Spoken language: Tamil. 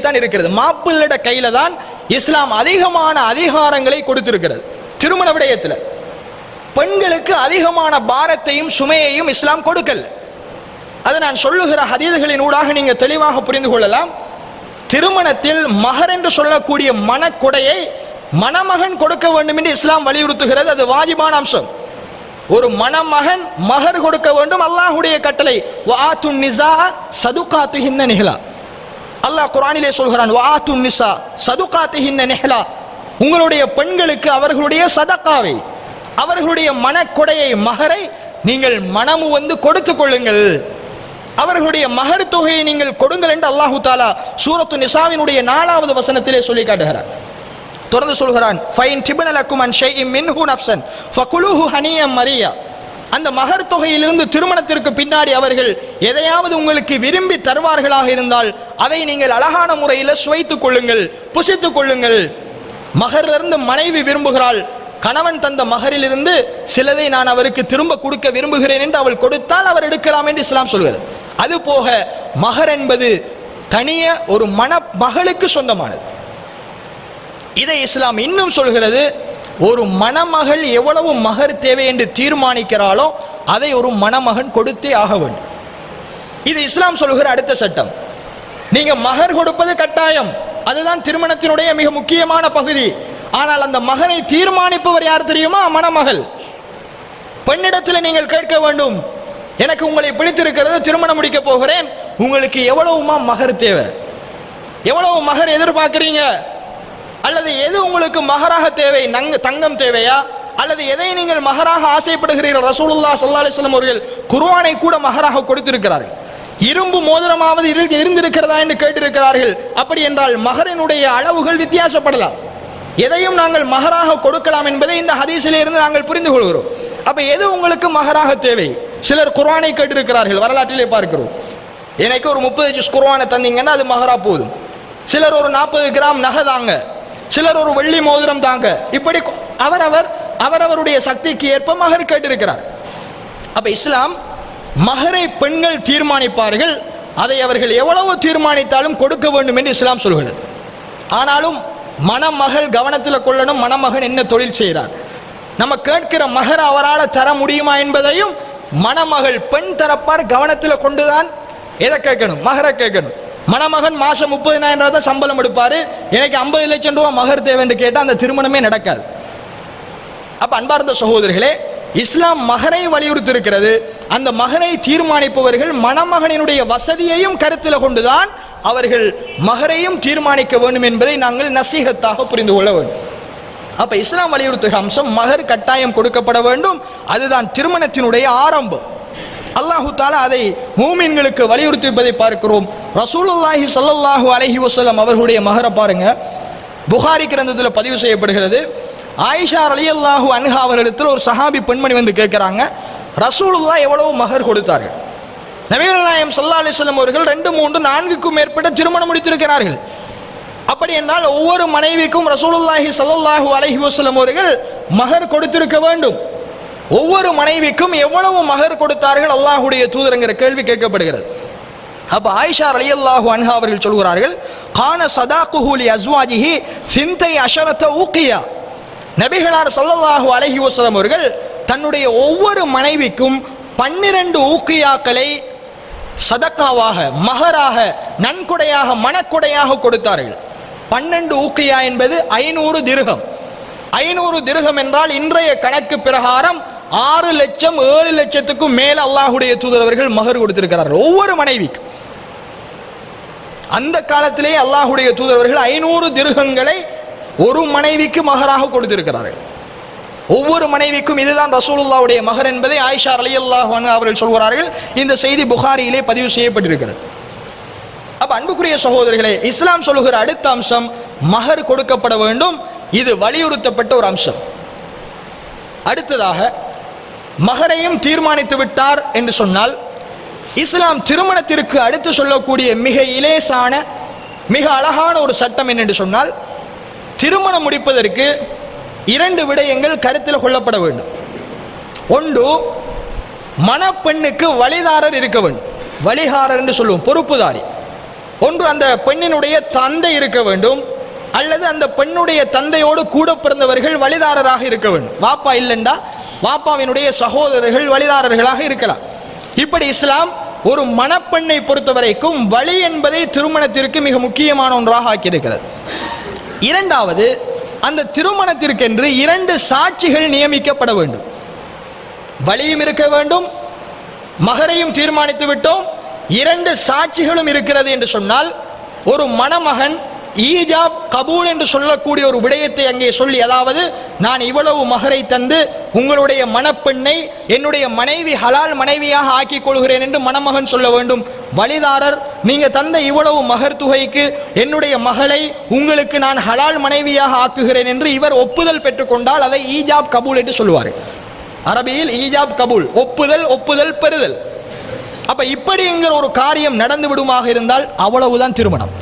தான் இருக்கிறது. மாப்பிள்ளட கையில தான் இஸ்லாம் அதிகமான அதிகாரங்களை கொடுத்திருக்கிறது. திருமண விடயத்தில் பெண்களுக்கு அதிகமான பாரத்தையும் சுமையையும் இஸ்லாம் கொடுக்கல. அதை நான் சொல்லுகிற ஹதீதுகளின் ஊடாக நீங்க தெளிவாக புரிந்து கொள்ளலாம். திருமணத்தில் மஹர் என்று சொல்லக்கூடிய மனக்கொடையை மணமகன் கொடுக்க வேண்டும் என்று இஸ்லாம் வலியுறுத்துகிறது. அது வாஜிபான அம்சம். ஒரு மணமகன் மஹர் கொடுக்க வேண்டும், அல்லாஹ்வுடைய கட்டளை. வஆத்துன் நிஸா சதுகாத்துஹின்ன நிஹ்லா. அல்லாஹ் குர்ஆனிலே சொல்கிறான், வஆத்துன் நிஸா சதுகாத்துஹின்ன நிஹ்லா. உங்களுடைய பெண்களுக்கு அவர்களுடைய சதகாவை, அவர்களுடைய மனக்கொடையை, மஹரை நீங்கள் மனமு வந்து கொடுத்துக் கொள்ளுங்கள், அவர்களுடைய மஹர் தொகையை நீங்கள் கொடுங்கள் என்று அல்லாஹு தஆலா சூரத்து நிசாவினுடைய 4வது வசனத்திலே சொல்லி காட்டுகிறார். தொடர்ந்து சொல்கிறான், ஃபைன் டிபன லக்கும் அன் ஷைஇம் மின்ஹு நஃப்ஸன் ஃபகுலூஹு ஹனியம் மரியா. அந்த மஹர் தொகையிலிருந்து திருமணத்திற்கு பின்னாடி அவர்கள் எதையாவது உங்களுக்கு விரும்பி தருவார்களாக இருந்தால் அதை நீங்கள் அழகான முறையில் சுவைத்துக் கொள்ளுங்கள், புசித்துக் கொள்ளுங்கள். மஹரிலிருந்து மனைவி விரும்புகிறாள், கணவன் தந்த மகரிலிருந்து சிலதை நான் அவருக்கு திரும்ப கொடுக்க விரும்புகிறேன் என்று அவள் கொடுத்தால் அவர் எடுக்கலாம் என்று இஸ்லாம் சொல்கிறது. அது போக மஹர் என்பது தனிய ஒரு மகளுக்கு சொந்தமானது. இதை இஸ்லாம் இன்னும் சொல்கிறது, ஒரு மணமகள் எவ்வளவு மஹர் தேவை என்று தீர்மானிக்கிறாளோ அதை ஒரு மணமகன் கொடுத்தே ஆக வேண்டும். இது இஸ்லாம் சொல்கிற அடுத்த சட்டம். நீங்க மஹர் கொடுப்பது கட்டாயம், அதுதான் திருமணத்தினுடைய மிக முக்கியமான பகுதி. ஆனால் அந்த மகனை தீர்மானிப்பவர் யார் தெரியுமா? மணமகள். பெண்ணிடத்தில் நீங்கள் கேட்க வேண்டும், எனக்கு உங்களை பிடித்திருக்கிறது, திருமணம் முடிக்க போகிறேன், உங்களுக்கு எவ்வளவுமா மஹர் தேவை, எவ்வளவு மஹர் எதிர்பார்க்கிறீங்க, அல்லது எது உங்களுக்கு மஹராக தேவை, தங்கம் தேவையா, அல்லது எதை நீங்கள் மஹராக ஆசைப்படுகிறீர்கள்? ரசூலுல்லாஹ் ஸல்லல்லாஹு அலைஹி வஸல்லம் அவர்கள் குர்ஆனை கூட மஹராக கொடுத்திருக்கிறார்கள். இரும்பு மோதிரமாவது இருந்திருக்கிறதா என்று கேட்டிருக்கிறார்கள். அப்படி என்றால் மஹரினுடைய அளவுகள் வித்தியாசப்படலாம். எதையும் நாங்கள் மஹராக கொடுக்கலாம் என்பதை இந்த ஹதீஸிலே இருந்து நாங்கள் புரிந்து கொள்கிறோம். அப்ப எது உங்களுக்கு மஹராக தேவை? சிலர் குர்ஆனை கேட்டிருக்கிறார்கள், வரலாற்றிலே பார்க்கிறோம். எனக்கு ஒரு 30 ஜுஸ் குர்ஆனை தந்தீங்கன்னா அது மஹரா போதும். சிலர் ஒரு 40 கிராம் நகை தாங்க, சிலர் ஒரு வெள்ளி மோதிரம் தாங்க. இப்படி அவரவருடைய சக்திக்கு ஏற்ப மஹர் கேட்டிருக்கிறார். அப்ப இஸ்லாம் மஹரை பெண்கள் தீர்மானிப்பார்கள், அதை அவர்கள் எவ்வளவு தீர்மானித்தாலும் கொடுக்க வேண்டும் என்று இஸ்லாம் சொல்கிறது. ஆனாலும் மணமகள் கவனத்தில் கொள்ளணும், மணமகன் என்ன தொழில் செய்கிறார், நம்ம கேட்கிற மஹர் அவரால் தர முடியுமா என்பதையும் மணமகள் பெண் தரப்பார் கவனத்தில் கொண்டுதான் எதை கேட்கணும், மஹரை கேட்கணும். மணமகன் மாசம் 30,000 ரூபாய் சம்பளம் எடுப்பாரு, எனக்கு 50 லட்சம் ரூபாய் மஹர் தேவை என்று கேட்டால் அந்த திருமணமே நடக்காது. அப்ப அன்பார்ந்த சகோதரர்களே, இஸ்லாம் மஹரை வலியுறுத்தி இருக்கிறது. அந்த மஹரை தீர்மானிப்பவர்கள் மணமகனினுடைய வசதியையும் கருத்தில் கொண்டுதான் அவர்கள் மஹரையும் தீர்மானிக்க வேண்டும் என்பதை நாங்கள் நசீகத்தாக புரிந்து கொள்ள வேண்டும். அப்ப இஸ்லாம் வலியுறுத்துகிற அம்சம் மஹர் கட்டாயம் கொடுக்கப்பட வேண்டும். அதுதான் திருமணத்தினுடைய ஆரம்பம். அல்லாஹு தஆலா அதை மூமின்களுக்கு வலியுறுத்திப்பதை பார்க்கிறோம். ரசூலுல்லாஹி ஸல்லல்லாஹு அலைஹி வஸல்லம் அவர்களுடைய மஹரை பாருங்க, புகாரி கிரந்தத்தில் பதிவு செய்யப்படுகிறது. ஆயிஷா ரலியல்லாஹு அன்ஹா அவர்களிடத்தில் ஒரு சஹாபி பெண்மணி வந்து கேட்கிறாங்க, ரசூலுல்லாஹ் எவ்வளவு மஹர் கொடுத்தார்கள்? நபிகள் நாயகம் ஸல்லல்லாஹு அலைஹி வஸல்லம் அவர்கள் 2, 3, 4க்கும் மேற்பட்ட திருமணம் முடித்திருக்கிறார்கள். அப்படி என்றால் ஒவ்வொரு மனைவிக்கும் ரசூலுல்லாஹி ஸல்லல்லாஹு அலைஹி வஸல்லம் அவர்கள் மஹர் கொடுத்திருக்க வேண்டும். ஒவ்வொரு மனைவிக்கும் எவ்வளவு மஹர் கொடுத்தார்கள் அல்லாஹ்வுடைய தூதர்ங்கிற கேள்வி கேட்கப்படுகிறது. அப்ப ஆயிஷா ரலியல்லாஹு அன்ஹா அவர்கள் சொல்கிறார்கள், கான சதாக்குஹு லி அஸ்வாஜிஹி சிந்தை அஷரத ஊகியா. நபிகளார் ஸல்லல்லாஹு அலைஹி வஸல்லம் அவர்கள் தன்னுடைய ஒவ்வொரு மனைவிக்கும் 12 ஊகியாக்களை சதக்காவாக, மஹராக, நன்கொடையாக, மனக்கொடையாக கொடுத்தார்கள். 12 ஊகியா என்பது 500 திர்ஹம். 500 திர்ஹம் என்றால் இன்றைய கணக்கு பிரகாரம் 6 லட்சம் 7 லட்சத்துக்கும் மேல அல்லாஹ்வுடைய தூதர் அவர்கள் மஹர் கொடுத்திருக்கிறார்கள் ஒவ்வொரு மனைவிக்கு. அந்த காலத்திலே அல்லாஹ்வுடைய தூதர் அவர்கள் 500 திர்ஹங்களை ஒரு மனைவிக்கு மஹராக கொடுத்திருக்கிறார்கள். ஒவ்வொரு மனைவிக்கும் இதுதான் ரசூலுல்லாஹ்வுடைய மஹர் என்பதை ஆயிஷா ரலியல்லாஹு அன்ஹா அவர்கள் சொல்கிறார்கள். இந்த செய்தி புகாரியிலே பதிவு செய்யப்பட்டிருக்கிறது. அப்ப அன்புக்குரிய சகோதரர்களே, இஸ்லாம் சொல்லுகிற அடுத்த அம்சம் மஹர் கொடுக்கப்பட வேண்டும். இது வலியுறுத்தப்பட்ட ஒரு அம்சம். அடுத்ததாக மஹரையும் தீர்மானித்து விட்டார் என்று சொன்னால், இஸ்லாம் திருமணத்திற்கு அடுத்து சொல்லக்கூடிய மிக இலேசான, மிக அழகான ஒரு சட்டம் என்னென்று சொன்னால், திருமணம் முடிப்பதற்கு 2 விடயங்கள் கருத்தில் கொள்ளப்பட வேண்டும். ஒன்று, மணப்பெண்ணுக்கு வழிதாரர் இருக்க வேண்டும். வழிகாரர் என்று சொல்லுவோம், பொறுப்புதாரி. ஒன்று அந்த பெண்ணினுடைய தந்தை இருக்க வேண்டும், அல்லது அந்த பெண்ணுடைய தந்தையோடு கூட பிறந்தவர்கள் வழிதாரராக இருக்க வேண்டும். வாப்பா இல்லைண்டா வாப்பாவினுடைய சகோதரர்கள் வழிதாரர்களாக இருக்கலாம். இப்படி இஸ்லாம் ஒரு மணப்பெண்ணை பொறுத்தவரைக்கும் வழி என்பதை திருமணத்திற்கு மிக முக்கியமான ஒன்றாக ஆக்கியிருக்கிறது. இரண்டாவது, அந்த திருமணத்திற்கென்று 2 சாட்சிகள் நியமிக்கப்பட வேண்டும். வழியும் இருக்க வேண்டும், மகரையும் தீர்மானித்து விட்டோம், 2 சாட்சிகளும் இருக்கிறது என்று சொன்னால் ஒரு மணமகன் ஈஜாப் கபூல் என்று சொல்லக்கூடிய ஒரு விடயத்தை அங்கே சொல்லி, அதாவது நான் இவ்வளவு மகரை தந்து உங்களுடைய மணப்பெண்ணை என்னுடைய மனைவி ஹலால் மனைவியாக ஆக்கிக் கொள்கிறேன் என்று மணமகன் சொல்ல வேண்டும். வழிதாரர் நீங்க தந்த இவ்வளவு மகர் தொகைக்கு என்னுடைய மகளை உங்களுக்கு நான் ஹலால் மனைவியாக ஆக்குகிறேன் என்று இவர் ஒப்புதல் பெற்றுக்கொண்டால் அதை ஈஜாப் கபூல் என்று சொல்லுவார். அரபியில் ஈஜாப் கபூல், ஒப்புதல் ஒப்புதல் பெறுதல். அப்ப இப்படி என்கிற ஒரு காரியம் நடந்து விடுமாக இருந்தால் அவ்வளவுதான் திருமணம்.